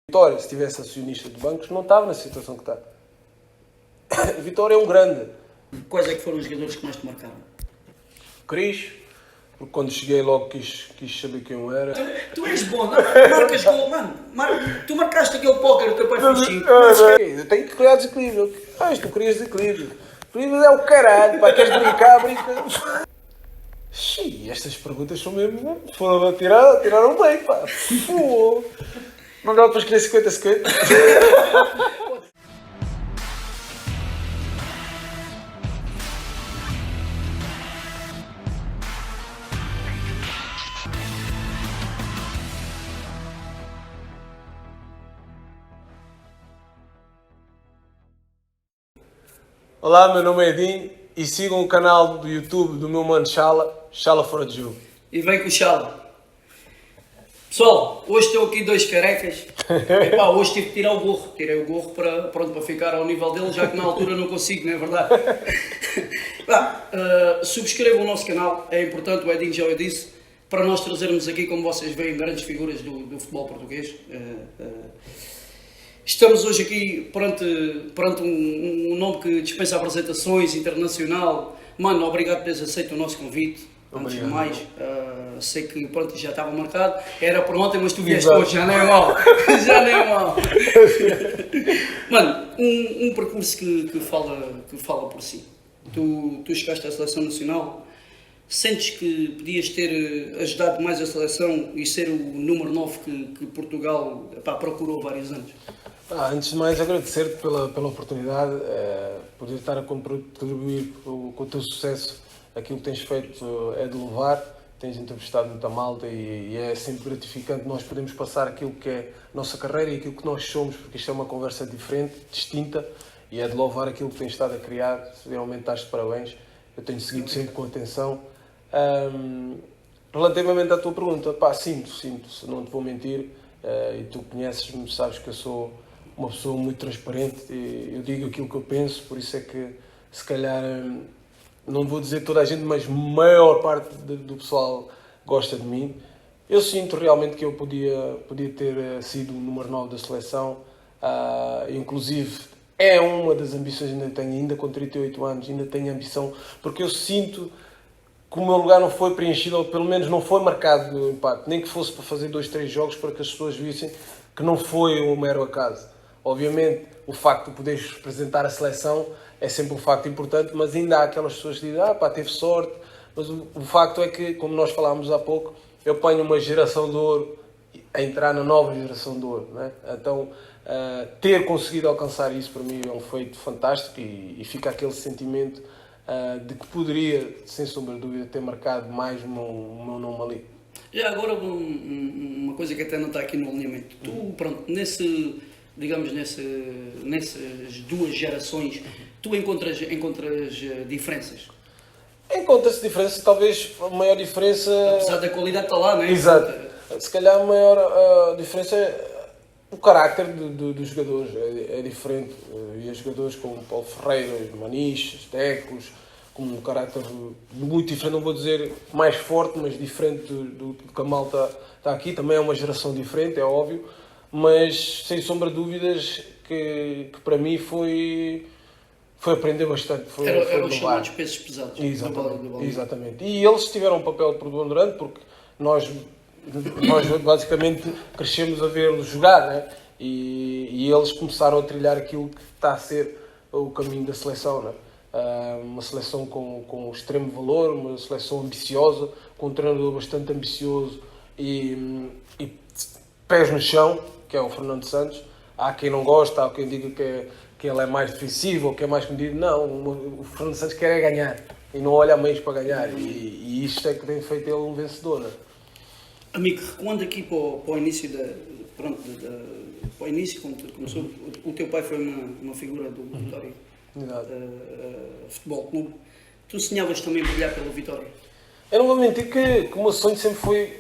Vitória, se tivesse acionista de bancos, não estava na situação que está. A Vitória é um grande. Quais é que foram os jogadores que mais te marcaram? Cris, porque quando cheguei logo quis saber quem eu era. Tu és bom, não? Marcas gol, mano. Tu marcaste aquele póquer, o teu pai fez 5. Eu tenho que criar desequilíbrio. Tu crias desequilíbrio. Desequilíbrio é o caralho, pá, queres brincar, brinca. Xiii, estas perguntas são mesmo. Foram tiraram bem, pá. Pô. Não dá para escolher 50-50. Olá, meu nome é Edinho e sigam o canal do YouTube do meu mano Chala Fora de Jogo. E vem com o Chala. Pessoal, hoje estou aqui dois carecas. Epá, hoje tive que tirar o gorro. Tirei o gorro para ficar ao nível dele, já que na altura não consigo, não é verdade? Subscrevam o nosso canal, é importante, o Edinho já o disse, para nós trazermos aqui, como vocês veem, grandes figuras do futebol português. Estamos hoje aqui perante um nome que dispensa apresentações, internacional. Mano, obrigado por teres aceito o nosso convite. Antes de mais, sei que pronto, já estava marcado. Era para ontem, mas tu vieste hoje, já não é mal. Já não é mal. Mano, um percurso que fala por si. Tu chegaste à Seleção Nacional. Sentes que podias ter ajudado mais a seleção e ser o número 9 que Portugal procurou há vários anos? Antes de mais, agradecer-te pela oportunidade, poder estar a contribuir com o teu sucesso. Aquilo que tens feito é de louvar, tens entrevistado muita malta e é sempre gratificante nós podermos passar aquilo que é a nossa carreira e aquilo que nós somos, porque isto é uma conversa diferente, distinta, e é de louvar aquilo que tens estado a criar. Realmente estás de parabéns, eu tenho seguido sempre com atenção. Relativamente à tua pergunta, sinto, não te vou mentir, e tu conheces-me, sabes que eu sou uma pessoa muito transparente, e eu digo aquilo que eu penso, por isso é que se calhar, não vou dizer toda a gente, mas a maior parte do pessoal gosta de mim. Eu sinto realmente que eu podia ter sido o número 9 da seleção, inclusive é uma das ambições que ainda tenho, ainda com 38 anos, ainda tenho ambição, porque eu sinto que o meu lugar não foi preenchido, ou pelo menos não foi marcado no impacto, nem que fosse para fazer 2-3 jogos para que as pessoas vissem que não foi um mero acaso. Obviamente, o facto de poderes representar a seleção é sempre um facto importante, mas ainda há aquelas pessoas que dizem, teve sorte, mas o facto é que, como nós falámos há pouco, eu ponho uma geração de ouro a entrar na nova geração de ouro, não é? Então, ter conseguido alcançar isso para mim é um feito fantástico e fica aquele sentimento de que poderia, sem sombra de dúvida, ter marcado mais o meu nome ali. Já agora uma coisa que até não está aqui no alinhamento. Tu, pronto, nessas duas gerações, tu encontras diferenças? Encontra-se diferença, talvez a maior diferença... Apesar da qualidade está lá, não é? Exato. Se calhar a maior diferença é o carácter dos jogadores, é diferente. E jogadores como Paulo Ferreira, Maniche, Tecos, com um carácter muito diferente, não vou dizer mais forte, mas diferente do que a malta está aqui. Também é uma geração diferente, é óbvio, mas sem sombra de dúvidas que para mim foi aprender bastante. Eram os chamados pesos pesados. Exatamente. E eles tiveram um papel preponderante, porque nós basicamente crescemos a vê-los jogar, né? E eles começaram a trilhar aquilo que está a ser o caminho da seleção, né? Uma seleção com extremo valor, uma seleção ambiciosa, com um treinador bastante ambicioso e pés no chão, que é o Fernando Santos. Há quem não gosta, há quem diga que ele é mais defensivo ou que é mais comedido. Não, o Fernando Santos quer é ganhar e não olha a meios para ganhar, e isto é que tem feito ele um vencedor, né? Amigo, recuando aqui para o início para o início, quando tudo começou, o teu pai foi uma figura do Vitória Futebol Clube. Tu sonhavas também brilhar pela Vitória? Eu não vou mentir que o meu sonho sempre foi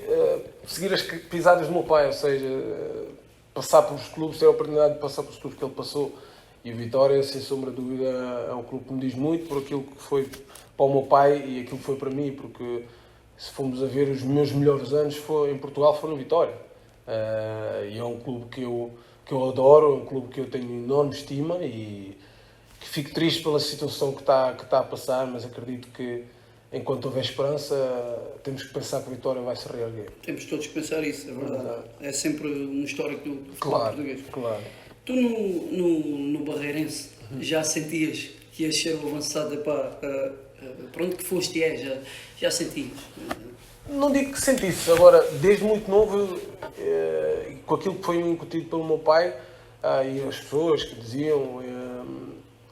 seguir as pisadas do meu pai, ou seja, passar pelos clubes, ter a oportunidade de passar pelos clubes que ele passou. E o Vitória, sem sombra de dúvida, é um clube que me diz muito por aquilo que foi para o meu pai e aquilo que foi para mim, porque se formos a ver os meus melhores anos em Portugal, foi no Vitória. E é um clube que que eu adoro, um clube que eu tenho enorme estima e que fico triste pela situação que está a passar, mas acredito que enquanto houver esperança temos que pensar que a Vitória vai se reerguer. Temos todos que pensar isso, é verdade. É sempre um histórico do futebol português. Claro. Tu no Barreirense já sentias que ias ser o avançado, para onde que foste já sentias? Não digo que sentisse, agora, desde muito novo, com aquilo que foi incutido pelo meu pai e as pessoas que diziam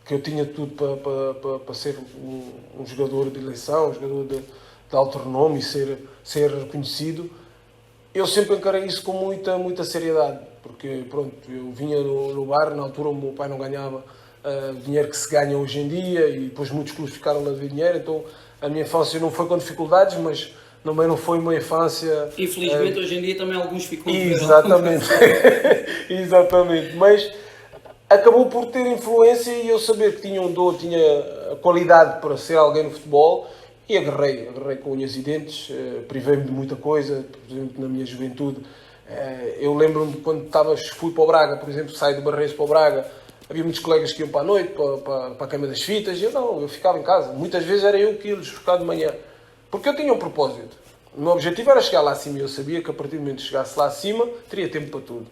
que eu tinha tudo para ser um jogador de eleição, um jogador de alto renome e ser reconhecido, eu sempre encarei isso com muita seriedade, porque pronto, eu vinha no bar, na altura o meu pai não ganhava o dinheiro que se ganha hoje em dia e depois muitos clubes ficaram a ver dinheiro, então a minha infância não foi com dificuldades, mas também não foi uma infância... Infelizmente hoje em dia também alguns ficam... Exatamente, exatamente, mas acabou por ter influência e eu saber que tinha um dom, tinha a qualidade para ser alguém no futebol e agarrei com unhas e dentes, privei-me de muita coisa, por exemplo, na minha juventude. Eu lembro-me de quando fui para o Braga, por exemplo, saí do Barreirense para o Braga, havia muitos colegas que iam para a noite, para a queima das fitas, e eu ficava em casa. Muitas vezes era eu que ia-lhes buscar de manhã, porque eu tinha um propósito. O meu objetivo era chegar lá acima e eu sabia que a partir do momento que chegasse lá acima, teria tempo para tudo.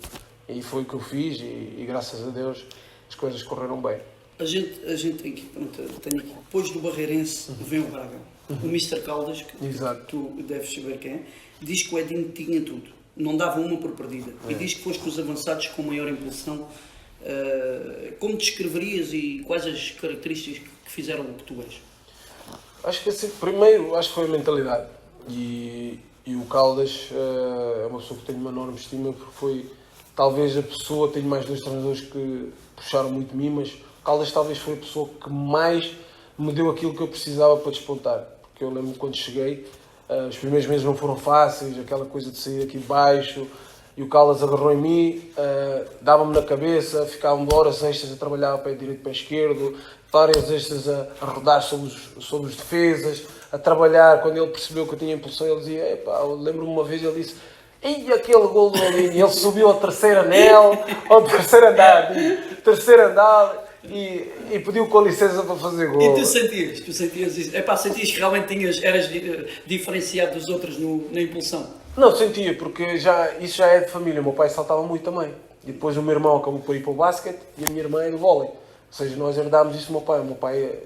E foi o que eu fiz e graças a Deus as coisas correram bem. A gente tem aqui, depois do Barreirense vem o Braga. O Mr. Caldas, que tu deves saber quem é, diz que o Edinho tinha tudo. Não dava uma por perdida. E diz que foste os avançados com maior impulsão. Como descreverias e quais as características que fizeram o que tu és? Acho que assim, primeiro, acho que foi a mentalidade. E o Caldas é uma pessoa que tenho uma enorme estima, porque foi talvez a pessoa, tenho mais dois treinadores que puxaram muito de mim, mas o Caldas talvez foi a pessoa que mais me deu aquilo que eu precisava para despontar. Porque eu lembro quando cheguei, os primeiros meses não foram fáceis, aquela coisa de sair aqui de baixo, e o Caldas agarrou em mim, dava-me na cabeça, ficava-me horas extras a trabalhar pé direito, pé esquerdo, várias extras a rodar sobre os defesas, a trabalhar. Quando ele percebeu que eu tinha impulsão, ele dizia, eu lembro-me uma vez, ele disse, e aquele gol do Alinho, ele subiu ao terceiro anel, ao terceiro andar, e pediu com licença para fazer gol. E tu sentias isso? Sentias que realmente eras diferenciado dos outros na impulsão? Não, sentia, porque isso já é de família. O meu pai saltava muito também. E depois o meu irmão acabou por ir para o basquete e a minha irmã é do vôlei. Ou seja, nós herdámos isso do meu pai. O meu pai,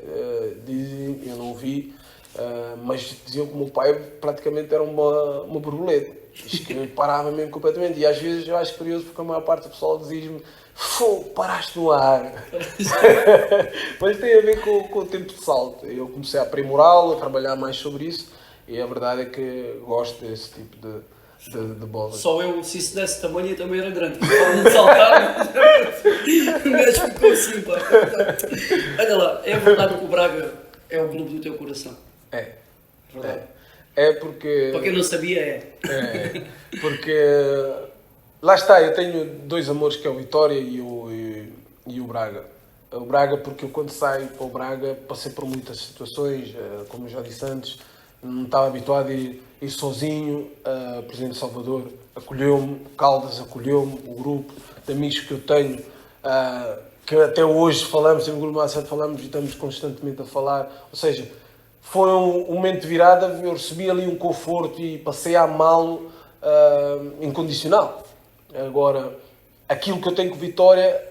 eu não o vi, mas diziam que o meu pai praticamente era uma borboleta. Diz que parava mesmo completamente. E às vezes eu acho curioso porque a maior parte do pessoal dizia-me, paraste no ar. Mas tem a ver com o tempo de salto. Eu comecei a aprimorá-lo, a trabalhar mais sobre isso. E a verdade é que gosto desse tipo de bola. Só eu, se isso desse tamanho, eu também era grande. Falando de saltar, o gajo ficou assim, pá. Olha lá, é verdade que o Braga é o clube do teu coração? É. Verdade. É porque... Para quem não sabia, É, porque... Lá está, eu tenho dois amores, que é o Vitória e o Braga. O Braga porque eu quando saio para o Braga passei por muitas situações, como eu já disse antes, não estava habituado a ir sozinho. O Presidente de Salvador acolheu-me, o Caldas acolheu-me, o grupo de amigos que eu tenho, que até hoje falamos, em grupo mais falamos e estamos constantemente a falar. Ou seja, foi um momento de virada, eu recebi ali um conforto e passei a amá-lo incondicional. Agora, aquilo que eu tenho com Vitória,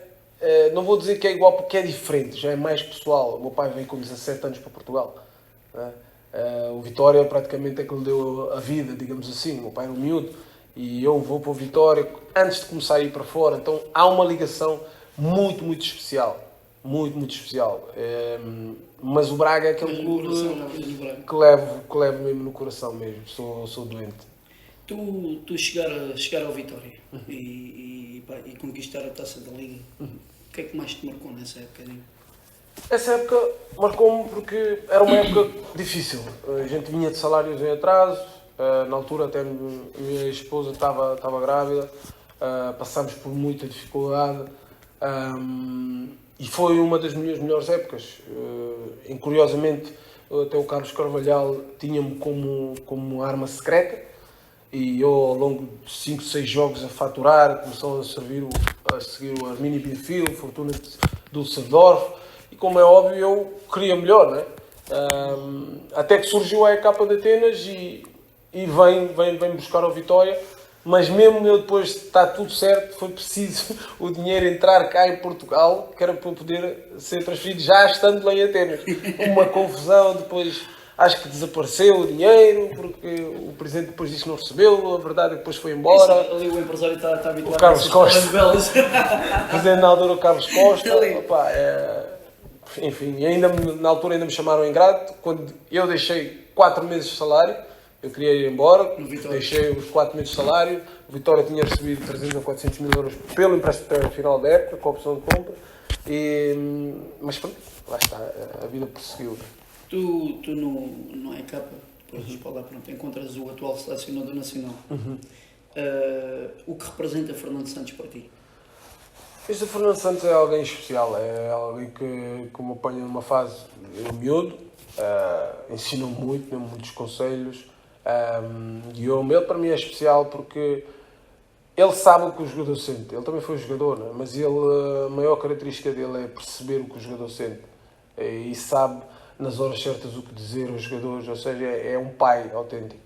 não vou dizer que é igual porque é diferente, já é mais pessoal. O meu pai veio com 17 anos para Portugal. O Vitória praticamente é que lhe deu a vida, digamos assim. O meu pai era um miúdo e eu vou para o Vitória antes de começar a ir para fora. Então há uma ligação muito especial. Muito especial. Mas o Braga é aquele clube que levo mesmo no coração mesmo. Sou doente. Tu chegar ao Vitória e conquistar a Taça da Liga, o que é que mais te marcou nessa época? Essa época marcou-me porque era uma época difícil. A gente vinha de salários em atraso, na altura até a minha esposa estava grávida, passámos por muita dificuldade e foi uma das minhas melhores épocas. Curiosamente, até o Carlos Carvalhal tinha-me como arma secreta e eu ao longo de 5, 6 jogos a faturar, começou a seguir o Arminia Bielefeld, Fortuna Düsseldorf, e como é óbvio eu queria melhor, né? Até que surgiu a EK de Atenas e vem buscar o Vitória, mas mesmo eu depois de estar tudo certo, foi preciso o dinheiro entrar cá em Portugal, que era para poder ser transferido já estando lá em Atenas. Uma confusão, depois acho que desapareceu o dinheiro, porque o presidente depois disse que não recebeu, a verdade é que depois foi embora. Isso, ali o empresário está habituado o Carlos Costa. O presidente na altura, o Carlos Costa. Opa, enfim, e ainda na altura ainda me chamaram ingrato, quando eu deixei 4 meses de salário, eu queria ir embora, deixei os 4 meses de salário, o Vitória tinha recebido 300 ou 400 mil euros pelo empréstimo final da época, com a opção de compra, mas pronto, lá está, a vida prosseguiu. Tu no EK, depois de falar, pronto, encontras o atual selecionador nacional. O que representa Fernando Santos para ti? Este Fernando Santos é alguém especial, é alguém que me apanha numa fase miúdo, ensinou muito, deu muitos conselhos, guiou-me. Ele para mim é especial porque ele sabe o que o jogador sente. Ele também foi jogador, né? Mas a maior característica dele é perceber o que o jogador sente e sabe nas horas certas o que dizer aos jogadores, ou seja, é um pai autêntico.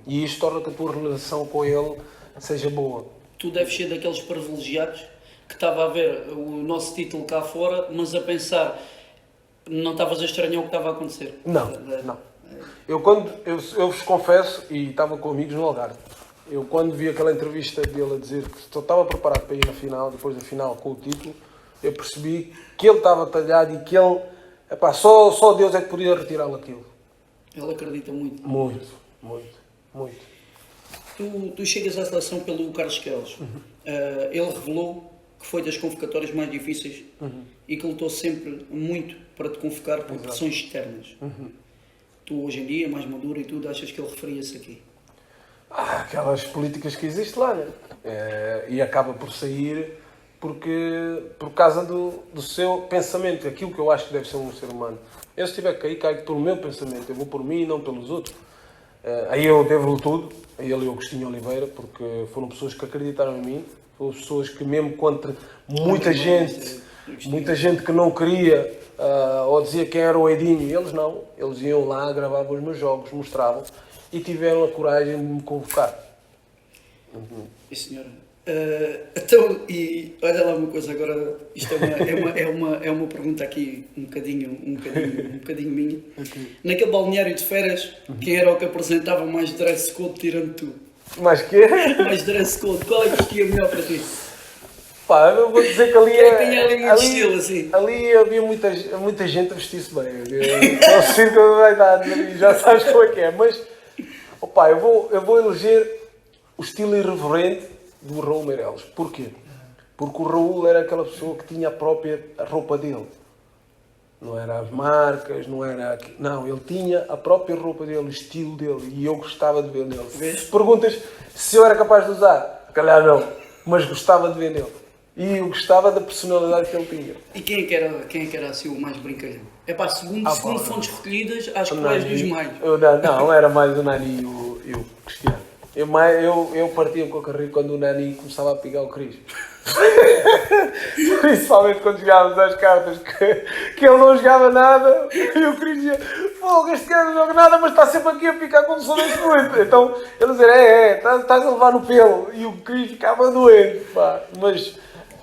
E isto torna que a tua relação com ele seja boa. Tu deves ser daqueles privilegiados que estava a ver o nosso título cá fora, mas a pensar, não estavas a estranhar o que estava a acontecer? Não. Eu vos confesso, e estava com amigos no Algarve, eu quando vi aquela entrevista dele a dizer que só estava preparado para ir na final, depois da final com o título, eu percebi que ele estava talhado e que ele, só Deus é que podia retirá-lo aquilo. Ele acredita muito. Muito. Tu chegas à seleção pelo Carlos Queiroz. Ele revelou que foi das convocatórias mais difíceis e que lutou sempre muito para te convocar por pressões externas. Tu hoje em dia, mais maduro e tudo, achas que ele referia-se aqui? Aquelas políticas que existem lá, né? E acaba por sair por causa do seu pensamento, aquilo que eu acho que deve ser um ser humano. Eu se tiver que cair, caio pelo meu pensamento, eu vou por mim e não pelos outros. Aí eu devo-lhe tudo, a ele e ao Agostinho Oliveira, porque foram pessoas que acreditaram em mim, foram pessoas que mesmo contra muita gente que não queria ou dizia quem era o Edinho, eles não, eles iam lá, gravavam os meus jogos, mostravam e tiveram a coragem de me convocar. E senhora, então, e olha lá uma coisa agora, isto é uma pergunta aqui um bocadinho minha. Naquele balneário de férias, quem era o que apresentava mais dress code tirando tu? Mas quê? Mais dress code, qual é que vestia melhor para ti? Eu vou dizer que ali tinha ali muito estilo, assim. Ali havia muita gente a vestir-se bem. O circo vai dar, já sabes como é que é. Mas, eu vou eleger o estilo irreverente do Raul Meireles. Porquê? Porque o Raul era aquela pessoa que tinha a própria roupa dele. Não era as marcas, não era... Não, ele tinha a própria roupa dele, o estilo dele. E eu gostava de ver nele. Se perguntas se eu era capaz de usar, calhar não. Mas gostava de ver nele. E eu gostava da personalidade que ele tinha. E quem é que era assim o mais brincalhão? Segundo fontes recolhidas, acho que tu és dos mais. Não, era mais o Nani e o Cristiano. Eu partia com a carreira quando o Nani começava a pigar o Cris. Principalmente quando jogávamos às cartas, que ele não jogava nada e o Cris dizia: "Fogo, este cara não joga nada, mas está sempre aqui a picar como se fosse muito." Então ele dizia: estás a levar no pelo. E o Cris ficava doente,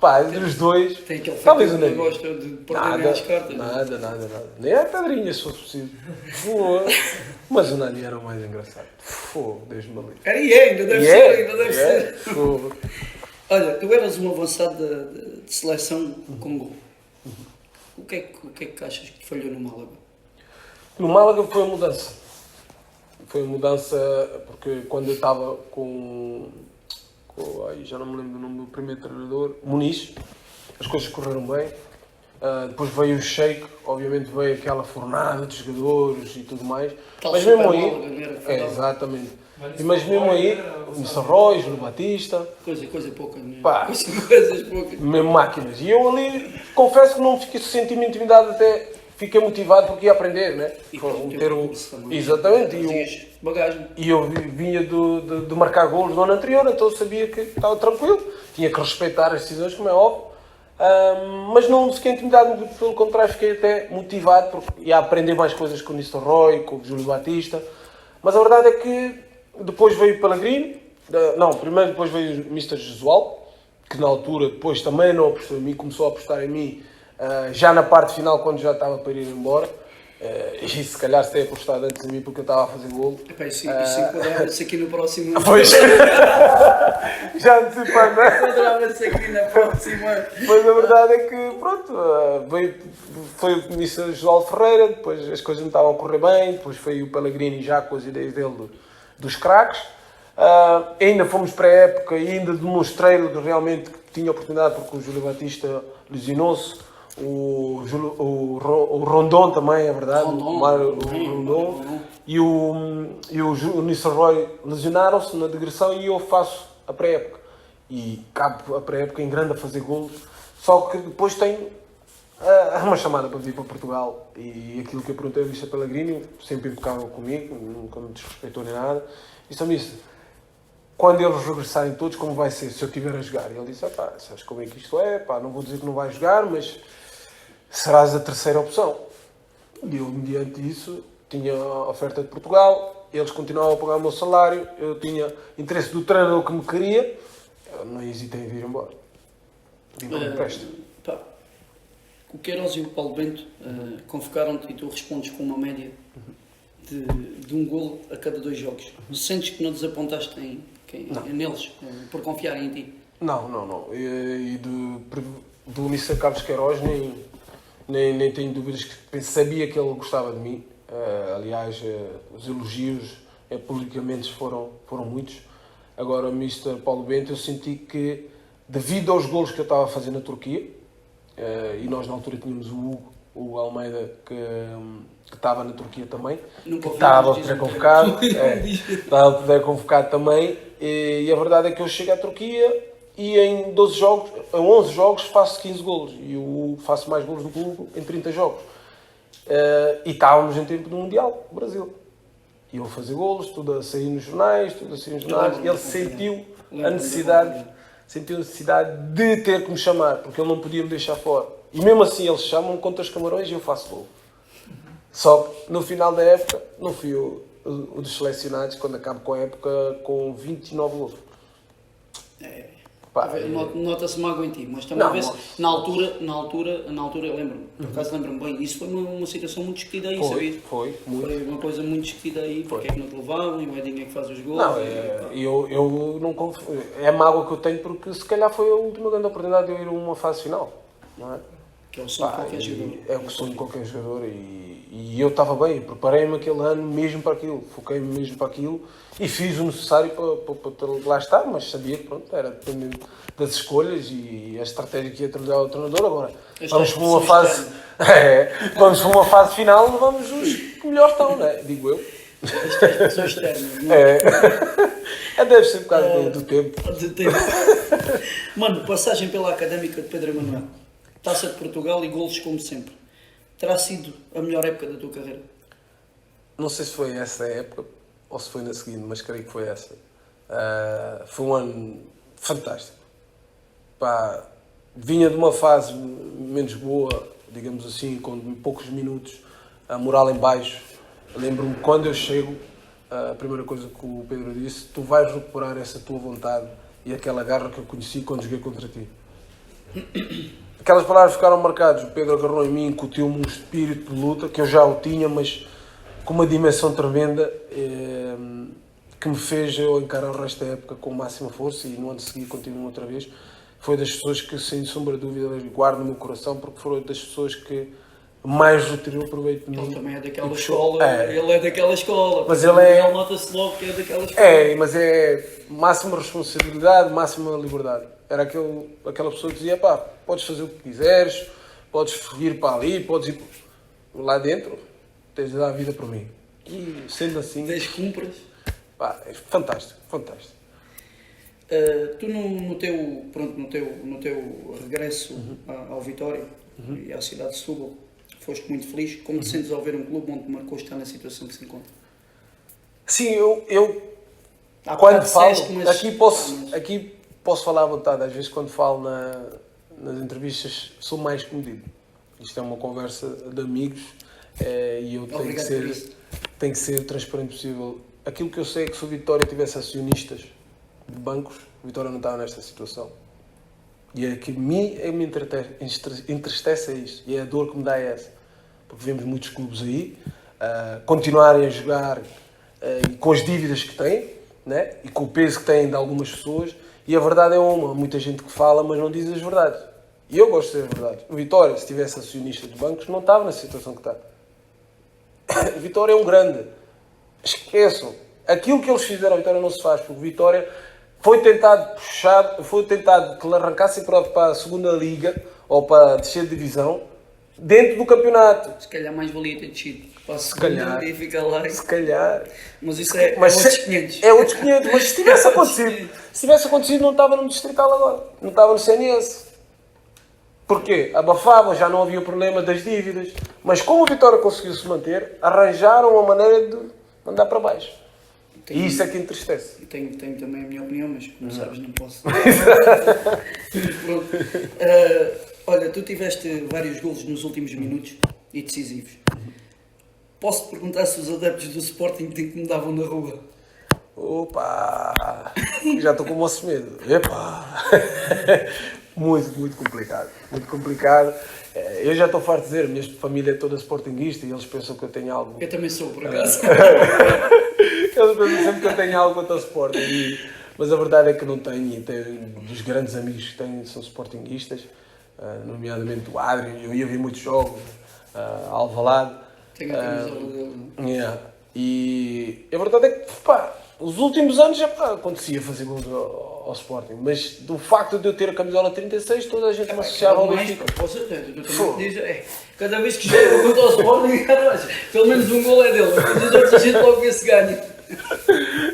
Mas, dos dois, tem aquele talvez o Nani gosta de perder as cartas. Nada. Nem a pedrinha, se fosse preciso. Mas o Nani era o mais engraçado. Desde-me ali. Ainda deve ser. Fogo. Olha, tu eras um avançado de seleção com gol. O que é que achas que falhou no Málaga? No Málaga foi a mudança. Foi a mudança porque quando eu estava com já não me lembro do nome do primeiro treinador, Muniz, as coisas correram bem. Depois veio o Sheik, obviamente veio aquela fornada de jogadores e tudo mais. Mas mesmo aí, exatamente. Mas mesmo aí, o Missarroz, o Batista. Coisas poucas, né? Coisas poucas. Mesmo máquinas. E eu ali, confesso que não fiquei sentindo intimidade até fiquei motivado porque ia aprender, né? E Exatamente. Bagagem. E eu vinha de marcar golos no ano anterior, então eu sabia que estava tranquilo. Tinha que respeitar as decisões, como é óbvio. Mas não fiquei intimidado, pelo contrário, fiquei até motivado porque ia aprender mais coisas com o Nistelrooy, com o Júlio Batista. Mas a verdade é que depois veio o Pellegrini, primeiro depois veio o Mr. Jesualdo, que na altura depois também não apostou em mim, começou a apostar em mim já na parte final, quando já estava para ir embora. E se calhar se tem apostado antes em mim porque eu estava a fazer golo. Isso enquadrava-se aqui no próximo. Pois. Já antecipando, não é? Enquadrava-se aqui na próxima. Mas a verdade é que, pronto, foi o Mr. João Ferreira, depois as coisas não estavam a correr bem, depois foi o Pellegrini já com as ideias dele dos craques. Ainda fomos para a época e ainda demonstrei realmente que tinha oportunidade porque o Júlio Batista lesionou-se. O Rondon também, é verdade, o Rondon e o Nistelrooy lesionaram-se na digressão e eu faço a pré-época. E cabo a pré-época em grande a fazer golos, só que depois tenho uma chamada para vir para Portugal e aquilo que eu perguntei ao Mr. Pellegrini, sempre impecável comigo, nunca me desrespeitou nem nada, disse ao Mr. Quando eles regressarem todos, como vai ser se eu estiver a jogar? E ele disse, sabes como é que isto é, não vou dizer que não vai jogar, mas serás a terceira opção. E eu, mediante isso, tinha a oferta de Portugal, eles continuavam a pagar o meu salário, eu tinha interesse do treinador que me queria, eu não hesitei em vir embora. Vim para o empréstimo. O Queiroz e o Paulo Bento convocaram-te e tu respondes com uma média de um golo a cada 2 jogos. Sentes que não desapontaste neles, por confiarem em ti? Não. E do Mr. Carlos Queiroz nem tenho dúvidas que sabia que ele gostava de mim. Aliás, os elogios publicamente foram muitos. Agora, o Mr. Paulo Bento, eu senti que, devido aos golos que eu estava a fazer na Turquia, e nós na altura tínhamos o Hugo, o Almeida, que estava na Turquia também, que estava pré-convocado, estava pré-convocado também, e a verdade é que eu chego à Turquia e em 11 jogos faço 15 golos, e o Hugo faço mais golos do que o Hugo em 30 jogos. E estávamos em tempo do Mundial, no Brasil. E eu a fazer golos, tudo a sair nos jornais, e ele sentiu a necessidade de ter que me chamar, porque ele não podia me deixar fora. E mesmo assim eles chamam-me contra os Camarões e eu faço gol. Só que no final da época não fui o dos selecionados, quando acabo com a época com 29 gols. Nota-se mágoa em ti, mas também na altura eu lembro-me, por acaso lembro-me bem, isso foi uma situação muito discutida aí, sabia? Foi uma coisa muito discutida aí, porque é que não te levavam, e o Edinho é que faz os gols. Não, eu não confio. É a mágoa que eu tenho porque se calhar foi a última grande oportunidade de eu ir a uma fase final, não é? Que é o sonho de qualquer jogador. É o sonho de qualquer jogador e eu estava bem, preparei-me aquele ano mesmo para aquilo, foquei-me mesmo para aquilo e fiz o necessário para lá estar, mas sabia que pronto, era dependendo das escolhas e a estratégia que ia trabalhar o treinador. Agora vamos para uma fase vamos para uma fase final, levamos os que melhor estão, não é? Digo eu. Esta é a pessoa externa, não é? Deve ser por causa do tempo. Mano, passagem pela Académica de Pedro Emanuel, Taça de Portugal e golos como sempre. Terá sido a melhor época da tua carreira? Não sei se foi essa época ou se foi na seguinte, mas creio que foi essa. Foi um ano fantástico. Vinha de uma fase menos boa, digamos assim, com poucos minutos, a moral em baixo. Lembro-me quando eu chego, a primeira coisa que o Pedro disse: tu vais recuperar essa tua vontade e aquela garra que eu conheci quando joguei contra ti. Aquelas palavras ficaram marcadas. O Pedro agarrou em mim, incutiu-me um espírito de luta que eu já o tinha, mas com uma dimensão tremenda, que me fez eu encarar o resto da época com máxima força, e no ano seguinte continuo outra vez. Foi das pessoas que, sem sombra de dúvida, guardo no meu coração, porque foram das pessoas que mais retirou proveito de mim. Ele também é daquela escola, ele é daquela escola. Mas ele nota-se logo que é daquela escola. Mas é máxima responsabilidade, máxima liberdade. Era aquela pessoa que dizia: podes fazer o que quiseres, podes ir para ali, podes ir lá dentro, tens de dar a vida por mim. E sendo assim... 10 cumpras. É fantástico. Tu no teu regresso ao Vitória e à cidade de Setúbal, foste muito feliz. Como te sentes ao ver um clube onde marcou estar na situação que se encontra? Sim, eu Há quando bocado falo, disseste, mas- aqui posso falar à vontade, às vezes quando falo nas entrevistas sou mais comedido. Isto é uma conversa de amigos e eu Obrigado por isso. tenho que ser transparente possível. Aquilo que eu sei é que se o Vitória tivesse acionistas de bancos, o Vitória não estava nesta situação. E é que a mim entristece é isso. E é a dor que me dá essa. Porque vemos muitos clubes aí continuarem a jogar e com as dívidas que têm, né? E com o peso que têm de algumas pessoas. E a verdade é uma. Há muita gente que fala, mas não diz as verdades. E eu gosto de dizer a verdade. O Vitória, se tivesse acionista de bancos, não estava na situação que está. O Vitória é um grande. Esqueçam. Aquilo que eles fizeram ao Vitória não se faz. Porque o Vitória foi tentado que lhe arrancassem para a segunda liga ou para descer de divisão dentro do campeonato. Se calhar mais valia ter descido para a calhar. segunda e ficar lá. Se calhar. Mas isso é Mas outros 500. É outros 500. Mas se tivesse acontecido, não estava no Distrital agora. Não estava no CNS. Porquê? Abafava, já não havia o problema das dívidas. Mas como o Vitória conseguiu se manter, arranjaram uma maneira de mandar para baixo. E isso é que entristece. Tenho também a minha opinião, mas como sabes, não posso. Pronto. Olha, tu tiveste vários golos nos últimos minutos e decisivos. Posso-te perguntar se os adeptos do Sporting te incomodavam na rua? Opa! Já estou com o moço medo. Epá! Muito complicado. Muito complicado. Eu já estou farto de dizer, a minha família é toda sportinguista e eles pensam que eu tenho algo. Eu também sou, por acaso. Eles pensam sempre que eu tenho algo contra o Sporting. Mas a verdade é que não tenho. E dos grandes amigos que tenho são sportinguistas, nomeadamente o Adrien. Eu ia ver muitos jogos, Alvalade. Tenho a camisola dele. Yeah. E a verdade é que, pá, os últimos anos já acontecia fazer gols ao Sporting, mas do facto de eu ter a camisola 36, toda a gente me associava ao Benfica. Com certeza, eu também diz, cada vez que chega contra o Sporting, pelo menos um gol é dele, os outros a gente logo vê se ganha.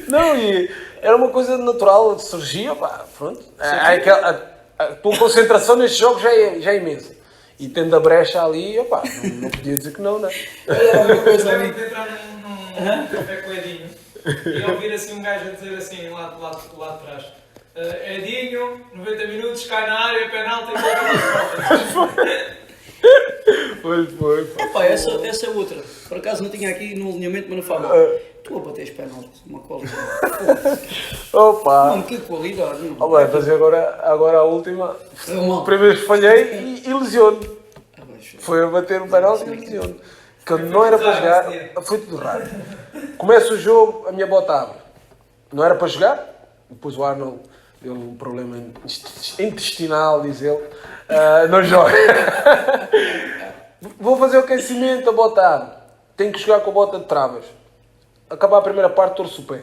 Não, e era uma coisa natural, surgia, pá, pronto. A tua concentração nestes jogos já é imensa. E tendo a brecha ali, opá, não podia dizer que não, né? Olha uma coisa ali. De entrar num café com o Edinho e ouvir assim um gajo a dizer assim lá de trás: Edinho, 90 minutos, cai na área, penalti e volta das portas. Foi. Opa, essa é outra. Por acaso não tinha aqui no alinhamento, mas não fala. Tu a bateres penaltis, uma qualidade. Opa! Mano, que qualidade. Não. Ó, bem, fazer agora a última. Mal. Primeiro falhei e lesiono. Abaixo. Foi a bater um penalti e lesiono. Que não era para jogar, foi tudo raro. Começa o jogo, a minha bota abre. Não era para jogar, depois o Arnold deu um problema intestinal, diz ele. Não joga. Vou fazer o aquecimento, a bota abre. Tenho que jogar com a bota de travas. Acabar a primeira parte, torço o pé.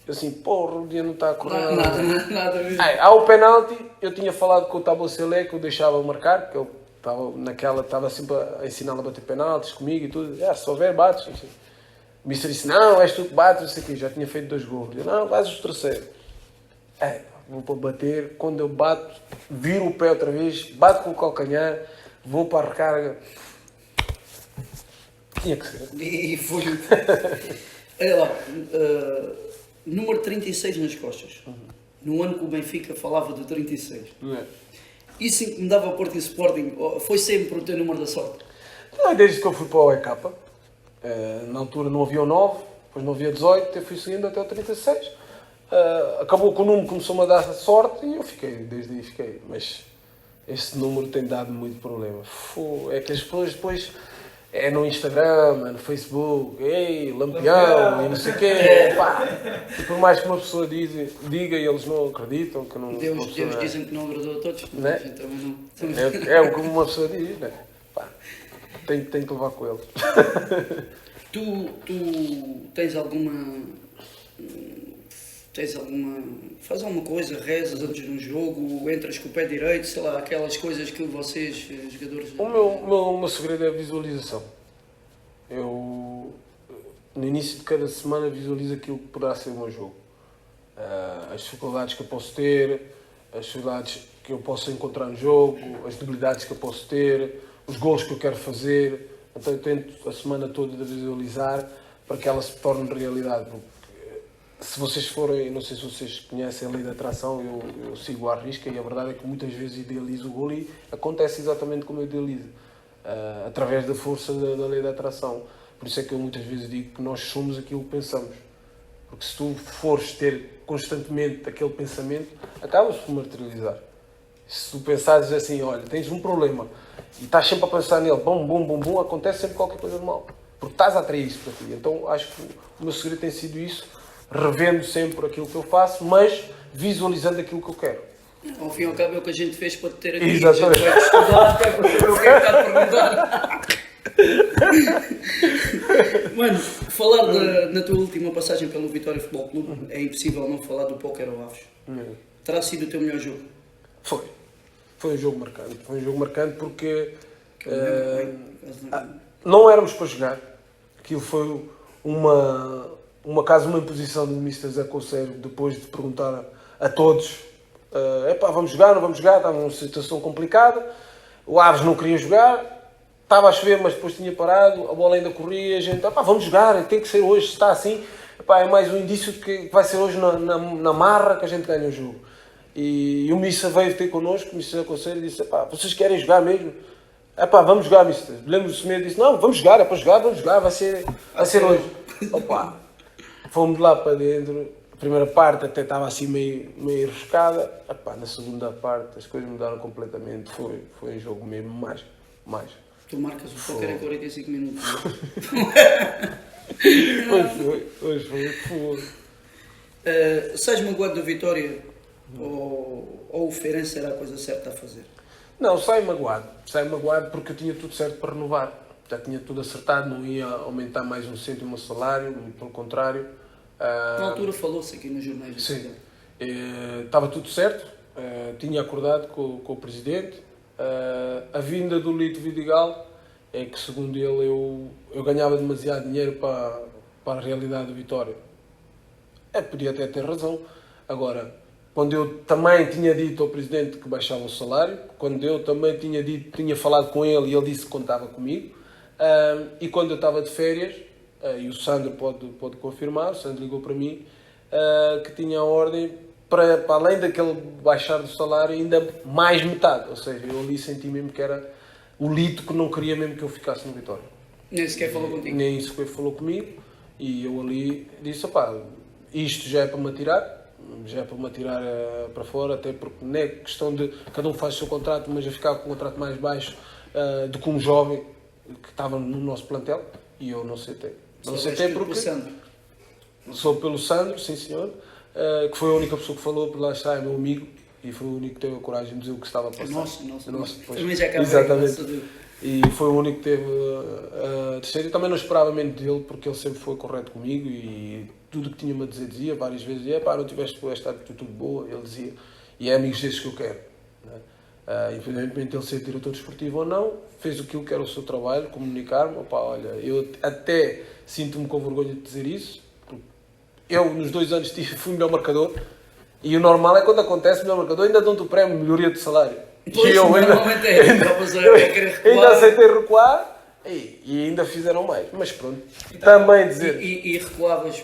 Assim, porra, o dia não está a correr. Nada mesmo. Há o penalti, eu tinha falado com o Tabo Selé que eu deixava marcar, porque ele estava sempre a ensiná-lo a bater penaltis comigo e tudo. Se houver, bates. Assim. O mister disse, não, és tu que bates, não sei o quê. Já tinha feito 2 gols. Eu, não, vais os terceiros. Vou para bater, quando eu bato, viro o pé outra vez, bato com o calcanhar, vou para a recarga. Tinha que ser. E foi. Olha lá, número 36 nas costas. No ano que o Benfica falava de 36. Não é? Isso incomodava Porto e Sporting? Ou foi sempre o teu número da sorte? Não, desde que eu fui para o EK, na altura não havia o 9, depois não havia 18, eu fui seguindo até o 36. Acabou que o número começou-me a dar sorte e eu fiquei, desde aí fiquei. Mas esse número tem dado muito problema. É que as pessoas depois é no Instagram, é no Facebook, ei, Lampião e não sei o quê. Pá. E por mais que uma pessoa diga e eles não acreditam que não. Deus dizem que não agradou a todos, né? A gente também não. É o que uma pessoa diz, né? Pá. Tem que levar com eles. Tu tens alguma. Faz alguma coisa, rezas antes de um jogo, entras com o pé direito, sei lá, aquelas coisas que vocês, jogadores. O meu segredo é a visualização. Eu, no início de cada semana, visualizo aquilo que poderá ser o meu jogo. As dificuldades que eu posso ter, as dificuldades que eu posso encontrar no jogo, as debilidades que eu posso ter, os golos que eu quero fazer, então eu tento a semana toda de visualizar para que ela se torne realidade. Porque, se vocês forem, não sei se vocês conhecem a lei da atração, eu sigo à risca e a verdade é que muitas vezes idealizo o golo e acontece exatamente como eu idealizo, através da força da lei da atração. Por isso é que eu muitas vezes digo que nós somos aquilo que pensamos. Porque se tu fores ter constantemente aquele pensamento, acabas por materializar. Se tu pensares assim, olha, tens um problema e estás sempre a pensar nele, bum, acontece sempre qualquer coisa de mal. Porque estás a atrair isso para ti. Então acho que o meu segredo tem sido isso, revendo sempre aquilo que eu faço, mas visualizando aquilo que eu quero. Ao fim e ao cabo é o que a gente fez para te ter aqui. Exatamente. A gente vai estudar até para saber o que é que está a perguntar. Mano, falar na tua última passagem pelo Vitória Futebol Clube, é impossível não falar do Póquer ao Aves. Terá sido o teu melhor jogo? Foi um jogo marcante. Foi um jogo marcante porque não éramos para jogar. Aquilo foi uma imposição do Mr. Zé Conselho, depois de perguntar a todos: vamos jogar, não vamos jogar? Estava numa situação complicada. O Aves não queria jogar. Estava a chover, mas depois tinha parado, a bola ainda corria, a gente, vamos jogar, tem que ser hoje, se está assim, é mais um indício de que vai ser hoje na marra que a gente ganha o jogo. E o Missa veio ter connosco, o Missa Conselho, e disse, vocês querem jogar mesmo? Vamos jogar, Missa. Lembro-se mesmo, disse, não, vamos jogar, é para jogar, vamos jogar, vai ser hoje. Fomos lá para dentro, a primeira parte até estava assim meio enroscada, na segunda parte as coisas mudaram completamente, foi um jogo mesmo mais. Tu marcas o Póquer em 45 minutos. Hoje foi. Sais magoado do Vitória ou o Feirense era a coisa certa a fazer? Não, saio magoado porque eu tinha tudo certo para renovar. Já tinha tudo acertado, não ia aumentar mais um cêntimo o salário, muito pelo contrário. Na altura falou-se aqui nos jornais. Sim, estava tudo certo, tinha acordado com o Presidente. A vinda do Lito Vidigal é que, segundo ele, eu ganhava demasiado dinheiro para a realidade do Vitória. Podia até ter razão. Agora, quando eu também tinha dito ao Presidente que baixava o salário, quando eu também tinha falado com ele e ele disse que contava comigo, e quando eu estava de férias, e o Sandro pode confirmar, o Sandro ligou para mim, que tinha a ordem para além daquele baixar do salário, ainda mais metade. Ou seja, eu ali senti mesmo que era o Lito que não queria mesmo que eu ficasse no Vitória. Nem sequer falou contigo? Nem sequer falou comigo. E eu ali disse, isto já é para me atirar, para fora, até porque não é questão de cada um faz o seu contrato, mas eu ficava com um contrato mais baixo do que um jovem que estava no nosso plantel, e eu não aceitei. Não aceitei porque... Sou pelo Sandro, sim senhor. Que foi a única pessoa que falou, por lá está, é meu amigo, e foi o único que teve a coragem de dizer o que estava a passar. Nosso. Também já acabei. Exatamente. E foi o único que teve a terceira. Eu também não esperava menos dele, porque ele sempre foi correto comigo e tudo o que tinha-me a dizer dizia, várias vezes, não tiveste com esta atitude boa, ele dizia, e é amigos desses que eu quero. Independentemente de ele ser diretor desportivo ou não, fez aquilo que era o seu trabalho, comunicar-me, olha, eu até sinto-me com vergonha de dizer isso. Eu, nos 2 anos, fui melhor marcador, e o normal é quando acontece melhor marcador, ainda dão-te o prémio melhoria de salário. Pois, e eu normalmente ainda aceitei recuar, e ainda fizeram mais. Mas pronto, também dizer... E recuavas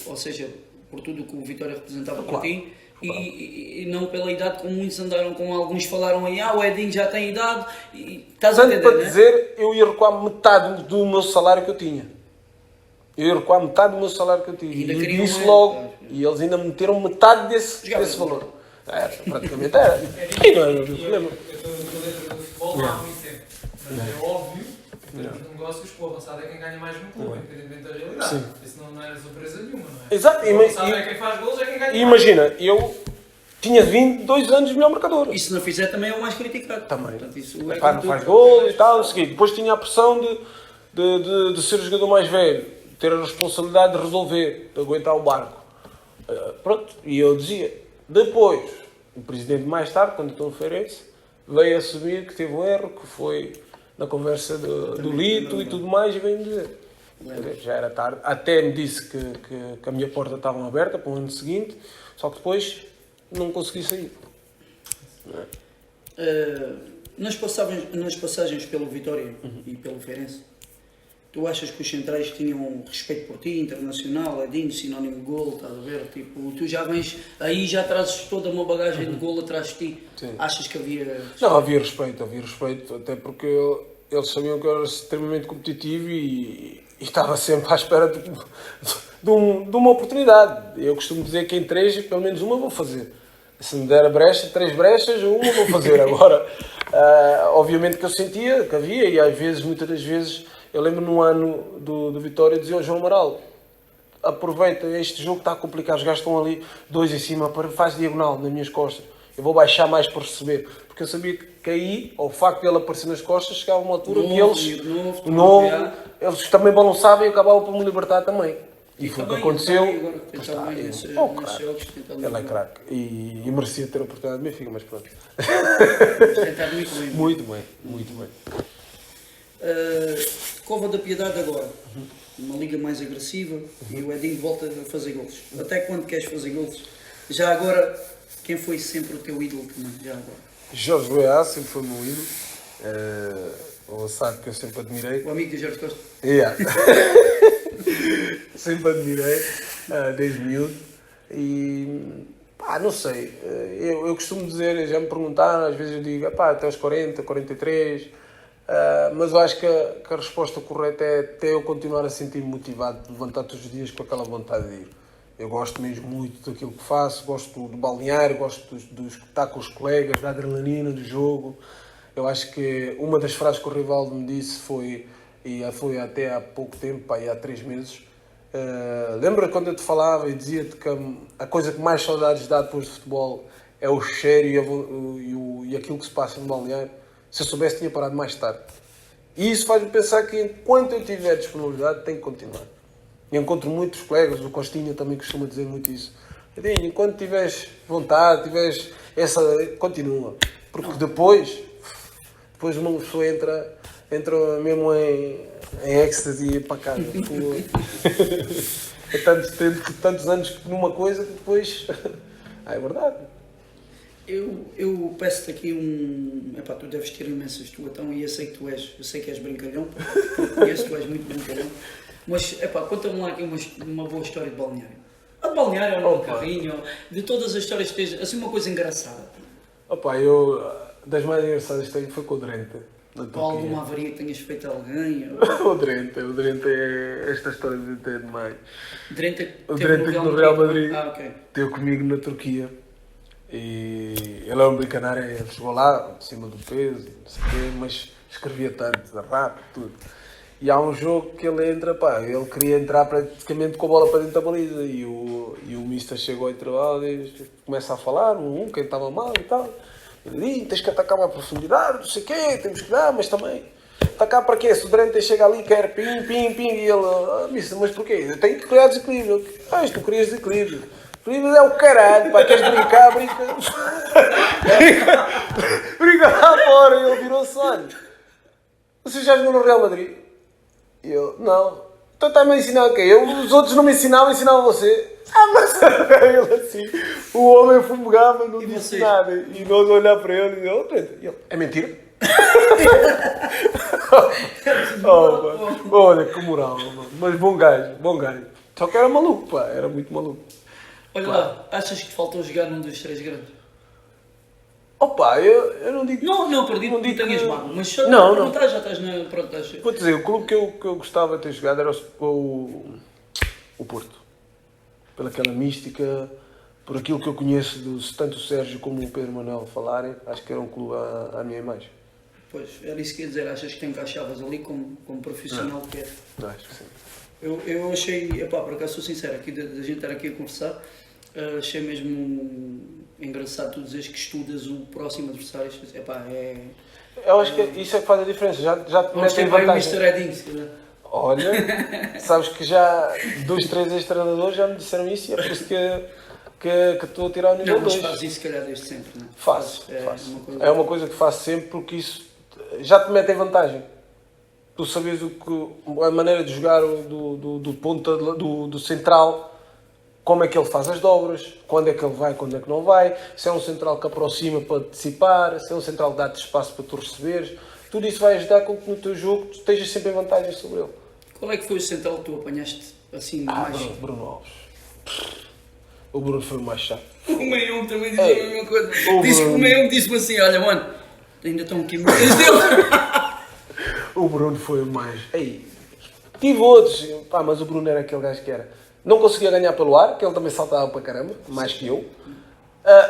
ou seja, por tudo o que o Vitória representava para ti, e não pela idade, como muitos andaram, como alguns falaram aí, o Edinho já tem idade, e estás a entender, para dizer, eu ia recuar metade do meu salário que eu tinha. Eu ia recuar metade do meu salário que eu tinha. E disse logo. E eles ainda meteram metade desse valor. Praticamente era. E não era o problema. Eu estou dentro do futebol há muito tempo. Mas é óbvio que nos negócios o avançado é quem ganha mais no clube, independentemente da realidade. Sim. Isso não era surpresa nenhuma, não é? Exato. O avançado é quem faz gols, é quem ganha mais. Imagina, eu tinha vindo 2 anos melhor marcador. E se não fizer também é o mais criticado. Também. Portanto, isso não faz gol e tal, não sei o quê. Depois tinha a pressão de ser o jogador mais velho. Ter a responsabilidade de resolver, de aguentar o barco. Pronto, e eu dizia. Depois, o Presidente mais tarde, quando estou no Feirense, veio assumir que teve um erro, que foi na conversa do Lito e tudo mais, e veio-me dizer. Já era tarde. Até me disse que a minha porta estava aberta para o ano seguinte, só que depois não consegui sair. nas passagens pelo Vitória e pelo Feirense, tu achas que os centrais tinham respeito por ti, internacional, Edinho, sinónimo de golo, estás a ver? Tipo, tu já vens, aí já trazes toda uma bagagem de golo atrás de ti. Sim. Achas que havia... Não, havia respeito, até porque eles sabiam que eu era extremamente competitivo e estava sempre à espera de uma oportunidade. Eu costumo dizer que em 3, pelo menos uma vou fazer. Se me der a brecha, 3 brechas, uma vou fazer. Agora, obviamente que eu sentia que havia, e às vezes, muitas das vezes, eu lembro num ano do Vitória, dizia ao João Amaral: aproveita, este jogo está complicado, os gajos estão ali, 2 em cima, faz diagonal nas minhas costas. Eu vou baixar mais para receber. Porque eu sabia que aí, ao facto de ele aparecer nas costas, chegava uma altura que eles também balançavam e acabavam por me libertar também. E foi o que aconteceu. Ele é craque. E merecia ter a oportunidade de Benfica, mas pronto. Muito bem. Cova da Piedade agora. Uma liga mais agressiva e o Edinho volta a fazer gols. Até quando queres fazer gols? Já agora, quem foi sempre o teu ídolo também? Já agora? Jorge Goiás sempre foi o meu ídolo. O Assado que eu sempre admirei. O amigo de Jorge Costa? Yeah. Sempre admirei, desde miúdo. E não sei. Eu costumo dizer, já me perguntaram, às vezes eu digo até aos 40, 43. Mas eu acho que a resposta correta é até eu continuar a sentir-me motivado de levantar todos os dias com aquela vontade de ir. Eu gosto mesmo muito daquilo que faço, gosto do balneário, gosto de estar com os colegas, da adrenalina do jogo. Eu acho que uma das frases que o Rivaldo me disse foi até há pouco tempo, há 3 meses. Lembra quando eu te falava e dizia-te que a coisa que mais saudades dá depois de futebol é o cheiro e aquilo que se passa no balneário? Se eu soubesse, tinha parado mais tarde. E isso faz-me pensar que enquanto eu tiver disponibilidade, tenho que continuar. E encontro muitos colegas, o Costinha também costuma dizer muito isso. Edinho, enquanto tiveres vontade, tiveres essa... continua. Porque depois uma pessoa entra mesmo em êxtase para casa. É tantos anos numa coisa que depois... é verdade. Eu peço-te aqui tu deves ter imensas tu então, e eu sei que és brincalhão, conheço, tu és muito brincalhão, mas conta-me lá aqui uma boa história de balneário. A de balneário ou no carrinho, de todas as histórias que tens, assim uma coisa engraçada. Das mais engraçadas que tenho foi com o Drente. Ou alguma avaria que tenhas feito a alguém? O Drente é... Esta história de Drente é demais. O Drente no Real Madrid okay. Teve comigo na Turquia. E ele é um brincadeira, ele chegou lá, de cima do peso, não sei o quê, mas escrevia tanto, rápido, tudo. E há um jogo que ele entra, ele queria entrar praticamente com a bola para dentro da baliza. E o mister chegou ao intervalo e começa a falar, quem estava mal e tal. Ele diz, tens que atacar uma profundidade, não sei o quê, temos que dar, mas também... Atacar para quê? Se o Drente chega ali, quer pim, e ele... mister, mas porquê? Eu tenho que criar desequilíbrio. Tu crias desequilíbrio. É o caralho, queres brincar, brinca. Brinca lá fora. E ele virou-se, olha, você já jogou no Real Madrid? E eu, não. Então está-me a ensinar o quê? Os outros não me ensinavam, ensinavam você. Mas ele assim, o homem fumegava, não disse nada. E nós olhar para ele e ele, é mentira? Olha, que moral, mas bom gajo. Só que era maluco, era muito maluco. Olha lá, achas que faltou jogar num dos 3 grandes? Eu não digo... Não acredito que tenhas mal, mas só não estás, já estás na... Pronto, estás... Vou dizer, o clube que eu gostava de ter jogado era o Porto. Pelaquela mística, por aquilo que eu conheço, tanto o Sérgio como o Pedro Manuel falarem, acho que era um clube à minha imagem. Pois, era isso que ia dizer, achas que te encaixavas ali como profissional que é? Acho que sim. Eu achei, por acaso sou sincero, aqui da gente estar aqui a conversar, achei mesmo engraçado tu dizeres que estudas o próximo adversário. Eu acho que isso é que faz a diferença, já te metem em vantagem. O Mr. Edinho, se calhar. Olha, sabes que já 2, 3 ex-treinadores já me disseram isso e é por isso que estou a tirar o nível 2. Não, mas fazes isso se calhar desde sempre, não é? Faço. É uma coisa que faço sempre porque isso já te mete em vantagem. Tu sabes a maneira de jogar do ponta, do central, como é que ele faz as dobras, quando é que ele vai, quando é que não vai, se é um central que aproxima para antecipar, se é um central que dá-te espaço para tu receberes. Tudo isso vai ajudar com que no teu jogo tu estejas sempre em vantagem sobre ele. Qual é que foi o central que tu apanhaste assim mais? Bruno Alves. O Bruno foi o mais chato. O Meião também disse a mesma coisa. O Meião disse-me assim, olha mano, ainda estão aqui muitas dele. O Bruno foi o mais... Tive outros, mas o Bruno era aquele gajo que era. Não conseguia ganhar pelo ar, que ele também saltava para caramba, mais que eu.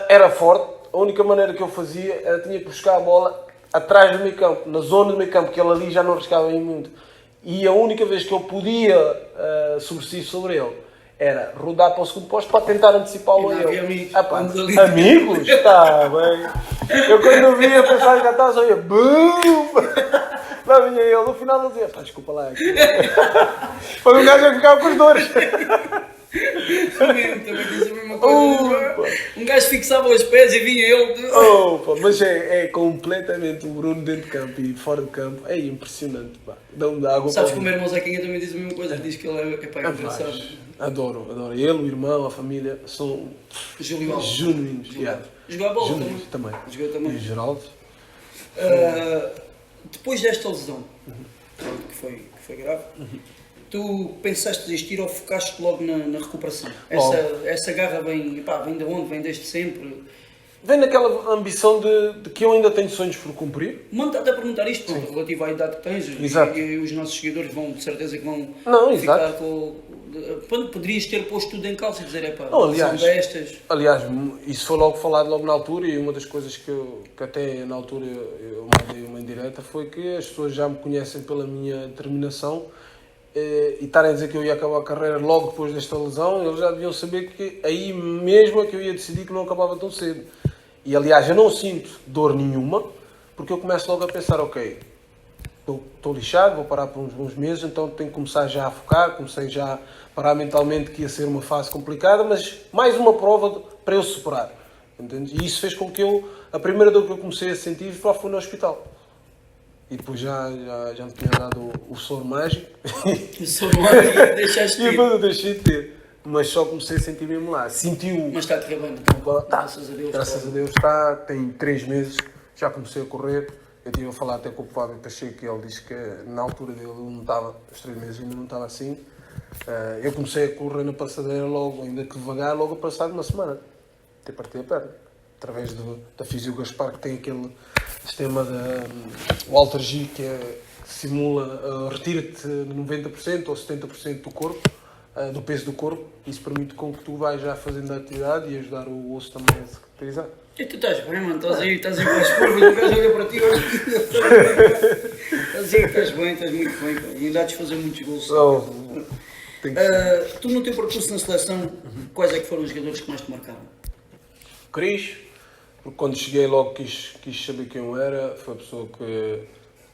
Era forte, a única maneira que eu fazia era tinha que buscar a bola atrás do meio campo, na zona do meio campo, que ele ali já não arriscava em muito. E a única vez que eu podia sobressair sobre ele era rodar para o segundo posto para tentar antecipá-lo a ele. Amigos? Está bem. Eu quando via pensava que já estava só ia BUM! Lá vinha ele, no final ele dizia, desculpa lá. Foi um gajo a ficar com os dores. Também diz a mesma coisa. Um gajo fixava os pés e vinha ele. Mas é completamente o Bruno dentro de campo e fora de campo. É impressionante. Dá-me água. Sabes que o meu irmão Zequinha também diz a mesma coisa. Diz que ele é engraçado. Adoro. Ele, o irmão, a família são genuínos. Jogou a bola também. Jogou também. E o Geraldo. Depois desta lesão, que foi grave, tu pensaste desistir ou focaste logo na recuperação? Essa garra vem de onde? Vem desde sempre? Vem naquela ambição de que eu ainda tenho sonhos por cumprir. Manda-te a perguntar isto, relativo à idade que tens. Exato. E os nossos seguidores vão, de certeza, que vão ficar exato. Quando poderias ter posto tudo em causa e dizer, aliás, são destas. Aliás, isso foi falado logo na altura, e uma das coisas que até na altura eu mandei uma indireta foi que as pessoas já me conhecem pela minha determinação e estarem a dizer que eu ia acabar a carreira logo depois desta lesão, eles já deviam saber que aí mesmo é que eu ia decidir que não acabava tão cedo. E aliás, eu não sinto dor nenhuma, porque eu começo logo a pensar, ok, estou lixado, vou parar por uns bons meses, então tenho que começar já a focar, comecei já a parar mentalmente que ia ser uma fase complicada, mas mais uma prova para eu superar. Entendes? E isso fez com que a primeira dor que eu comecei a sentir foi no hospital. E depois já me tinha dado o soro mágico. O soro mágico deixaste de ter. E depois eu deixei de ter. Mas só comecei a sentir mesmo lá. Sentiu. Mas está a correr bem, graças a Deus. Graças a Deus está. Tem 3 meses, já comecei a correr. Eu estive a falar até com o Fábio Pacheco, ele disse que na altura dele não estava, os 3 meses ainda não estava assim. Eu comecei a correr na passadeira logo, ainda que devagar, logo a passar de uma semana. Até parti a perna. Através da Fisio Gaspar, que tem aquele sistema o Alter G, que simula, retira-te 90% ou 70% do corpo, do peso do corpo. Isso permite com que tu vais já fazendo a atividade e ajudar o osso também a cicatrizar. E tu estás bem, mano, estás aí com as curvas, o gajo olha para ti, olha. Estás bem, estás muito bem, pá. E ainda há de fazer muitos gols. Tu no teu percurso na seleção, quais é que foram os jogadores que mais te marcaram? Cris, porque quando cheguei logo quis saber quem eu era, foi a pessoa que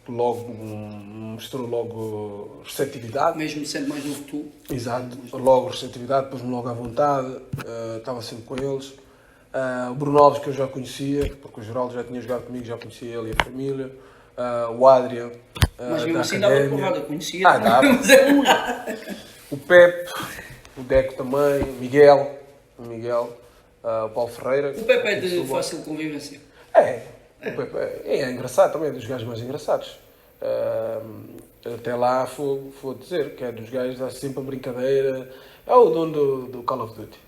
logo mostrou logo receptividade. Mesmo sendo mais novo que tu? Exato, logo receptividade, pôs-me logo à vontade, estava sempre com eles. O Bruno Alves, que eu já conhecia, porque o Geraldo já tinha jogado comigo, já conhecia ele e a família. O Adrian. Mas mesmo assim dava porrada, conhecia. Dava. O Pepe, o Deco também, o Miguel, o Paulo Ferreira. O Pepe é de fácil convivência. O Pepe é engraçado também, é dos gajos mais engraçados. Até lá vou dizer que é dos gajos, dá sempre a brincadeira. É o dono do Call of Duty.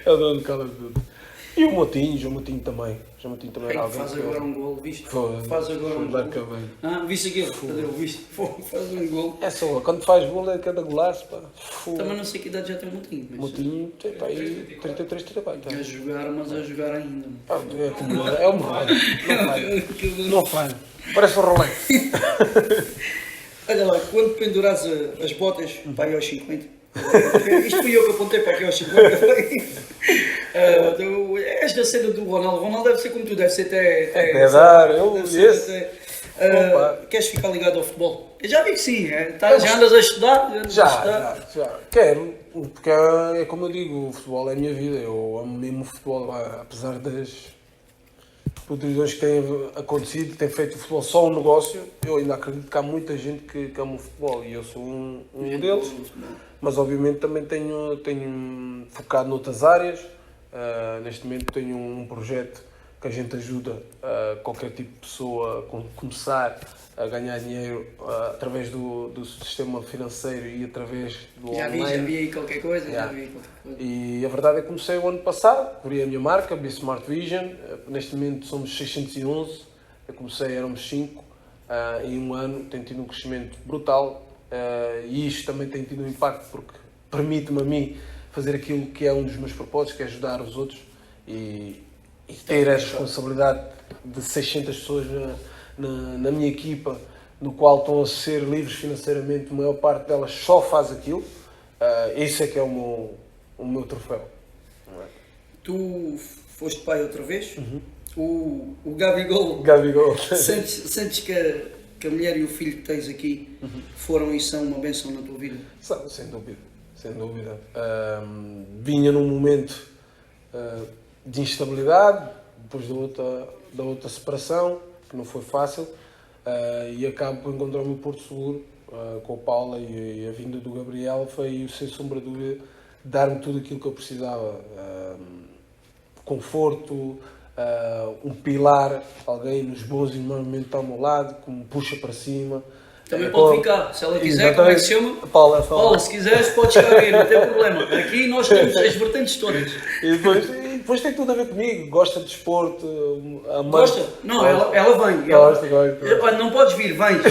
É o dono do Call of Duty. E o Motinho também. O Motinho também era alguém. Faz agora um gol, viste? Faz agora um gol. Viste aquilo? Viste? Faz um gol. É só, quando faz gol é cada golaço, pá. Também não sei que idade já tem o Motinho. Motinho tem pá, aí 33, 34. A jogar, mas a jogar ainda. É um rolê. Não falha. Parece um rolê. Olha lá, quando pendurares as botas para aí aos 50, isto fui eu que apontei para aqui aos 50, és da cena do Ronaldo. Ronaldo deve ser como tu, deve ser até dar, eu queres ficar ligado ao futebol? Eu já vi que sim, já andas a estudar? Já. Quero, porque é como eu digo, o futebol é a minha vida, eu amo mesmo o futebol, apesar por decisões que têm acontecido, têm feito o futebol só um negócio. Eu ainda acredito que há muita gente que ama o futebol e eu sou um deles, mas obviamente também tenho focado noutras áreas. Neste momento tenho um projeto que a gente ajuda qualquer tipo de pessoa a começar a ganhar dinheiro através do sistema financeiro e através do online. Já vi aí qualquer coisa, E a verdade é que comecei o ano passado, criei a minha marca, Be Smart Vision. Neste momento somos 611, eu comecei, éramos 5, em um ano tem tido um crescimento brutal, e isto também tem tido um impacto porque permite-me a mim fazer aquilo que é um dos meus propósitos, que é ajudar os outros e ter a responsabilidade de 600 pessoas na minha equipa, no qual estão a ser livres financeiramente, a maior parte delas só faz aquilo. Isso é que é o meu troféu. Não é? Tu foste pai outra vez? O Gabigol. Sentes que a mulher e o filho que tens aqui foram e são uma bênção na tua vida? Sem dúvida, sem dúvida. Vinha num momento de instabilidade, depois da outra separação, que não foi fácil, e acabo por encontrar o meu porto seguro com a Paula, e a vinda do Gabriel foi, sem sombra de dúvida, dar-me tudo aquilo que eu precisava. Conforto, um pilar, alguém nos bons e nos maus momentos está ao meu lado, que me puxa para cima. Também pode ficar, se ela quiser, como é que se chama? Paula, se quiseres, podes ficar aqui, não tem problema. Aqui nós temos as vertentes todas. E depois tem tudo a ver comigo, gosta de desporto, gosta? Não, ela vem. Gosta. Olha, não podes vir, vens.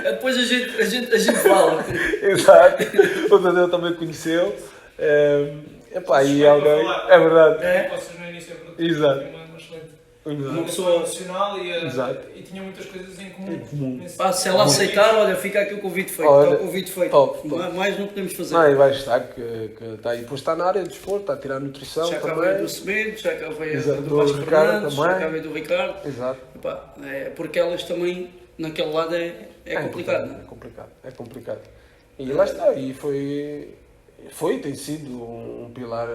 Depois a gente fala. Exato, o Tadeu também conheceu. E alguém. É verdade. Vocês no início Exato. uma excelente. Uma pessoa profissional e tinha muitas coisas em comum. Se ela aceitar, olha, fica aqui o convite feito. Olha, está o convite feito. Top. Mais não podemos fazer. Não, e vai estar, que está aí. Depois está na área de desporto, está a tirar nutrição já também. Já acabei do Semedo, já acabei do Vasco Fernandes, também. já acabei do Ricardo. Exato. Porque elas também, naquele lado, é complicado. Não é? É complicado. E lá está, e tem sido um pilar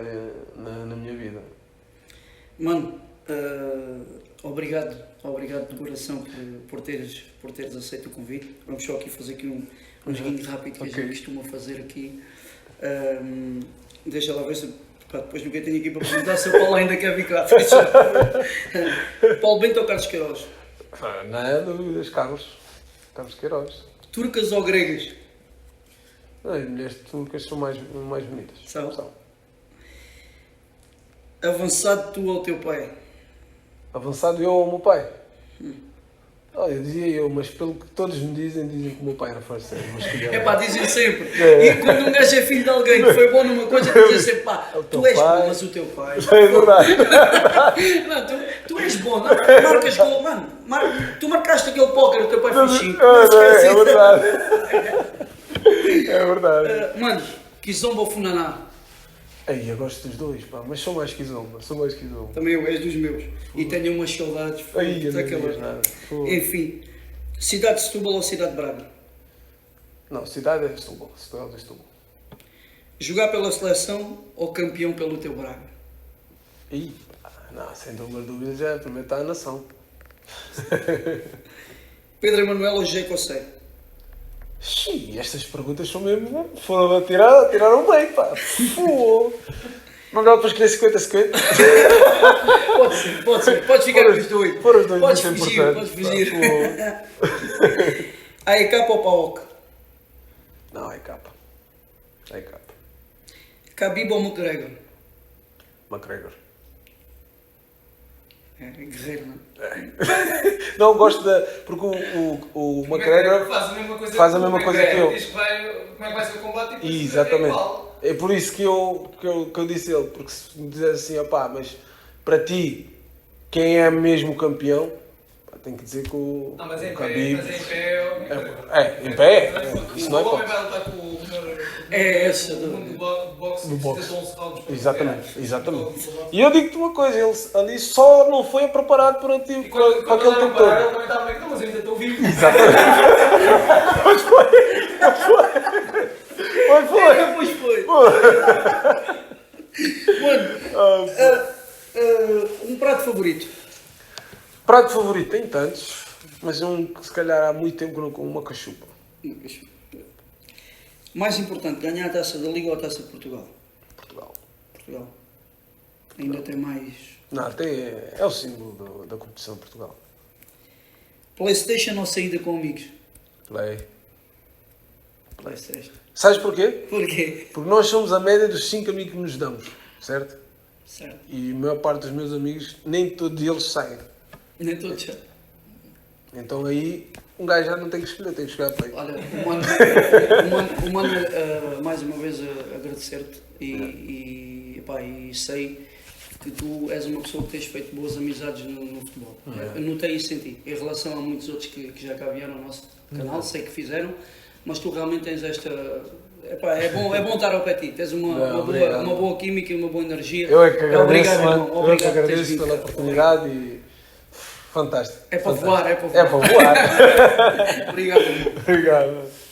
na minha vida. Mano, obrigado de coração por teres aceito o convite. Vamos só aqui fazer aqui um joguinho rápido que a gente costuma fazer aqui. Deixa lá ver se depois nunca tenho aqui para perguntar se o Paulo ainda quer ficar. Paulo Bento ou Carlos Queiroz? Não é dúvidas, Carlos Queiroz. Turcas ou gregas? As mulheres turcas são mais bonitas. São. Avançado tu ou teu pai? Avançado eu ou o meu pai? Eu dizia mas pelo que todos me dizem que o meu pai era farceiro. Dizem sempre. E quando um gajo é filho de alguém que foi bom numa coisa, dizem sempre, tu és bom, mas o teu pai... É verdade. Não, tu és bom, não, marcas gol, mano. Tu marcaste aquele póquer, o teu pai fez 5. É verdade. É verdade. Mano, Kizomba ou Funaná? Eu gosto dos dois, mas sou mais Kizomba. Também eu, és dos meus. E tenho umas saudades. Enfim, cidade de Setúbal ou cidade de Braga? Não, cidade é Setúbal. Jogar pela seleção ou campeão pelo teu Braga? Não, sem dúvida já, primeiro está a nação. Pedro Emanuel ou José Cossé? Estas perguntas são mesmo. Foram tiraram bem, pá. Não dá para escolher 50-50? Pode ser. Podes ficar com os dois. Foram os dois. Podes fugir. AEK ou PAOK? Não, é capa. Khabib ou McGregor? McGregor. Guerreiro, não é? Não, gosto porque o McGregor faz a mesma coisa que eu. Diz como é que vai ser o combate e exatamente. É por isso que eu disse ele, porque se me dizer assim, mas para ti, quem é mesmo o campeão, tem que dizer que o Khabib... Em pé. Isso não é o homem vai lutar com o melhor... esse do boxe. Exatamente. E eu digo-te uma coisa, ele ali só não foi preparado para aquele tempo todo. Ele também estava bem, mas eu ainda estou vivo. Exatamente. Pois foi. Mano, um prato favorito? Prato favorito tem tantos, mas um que se calhar há muito tempo que não como uma cachupa. Mais importante, ganhar a Taça da Liga ou a Taça de Portugal? Portugal. Portugal. Ainda tem mais... Não, até é o símbolo da competição de Portugal. PlayStation ou saída com amigos? Play. PlayStation. Sabes porquê? Porquê? Porque nós somos a média dos 5 amigos que nos damos, certo? Certo. E a maior parte dos meus amigos, nem todos eles saem. Nem todos já. Então aí, um gajo já não tem que escolher, tem que jogar play. Olha, o Mano, mais uma vez agradecer-te e sei que tu és uma pessoa que tens feito boas amizades no futebol. Eu notei isso em ti, em relação a muitos outros que já cá vieram ao nosso canal, sei que fizeram, mas tu realmente tens esta... é bom estar ao pé de ti, tens uma boa química e uma boa energia. Eu é que agradeço, obrigado, mano. irmão. Eu é que Obrigado por teres agradeço vindo. pela oportunidade e... Fantástico. É para Fantástico. voar, é para voar. É para voar. Obrigado, irmão. Obrigado.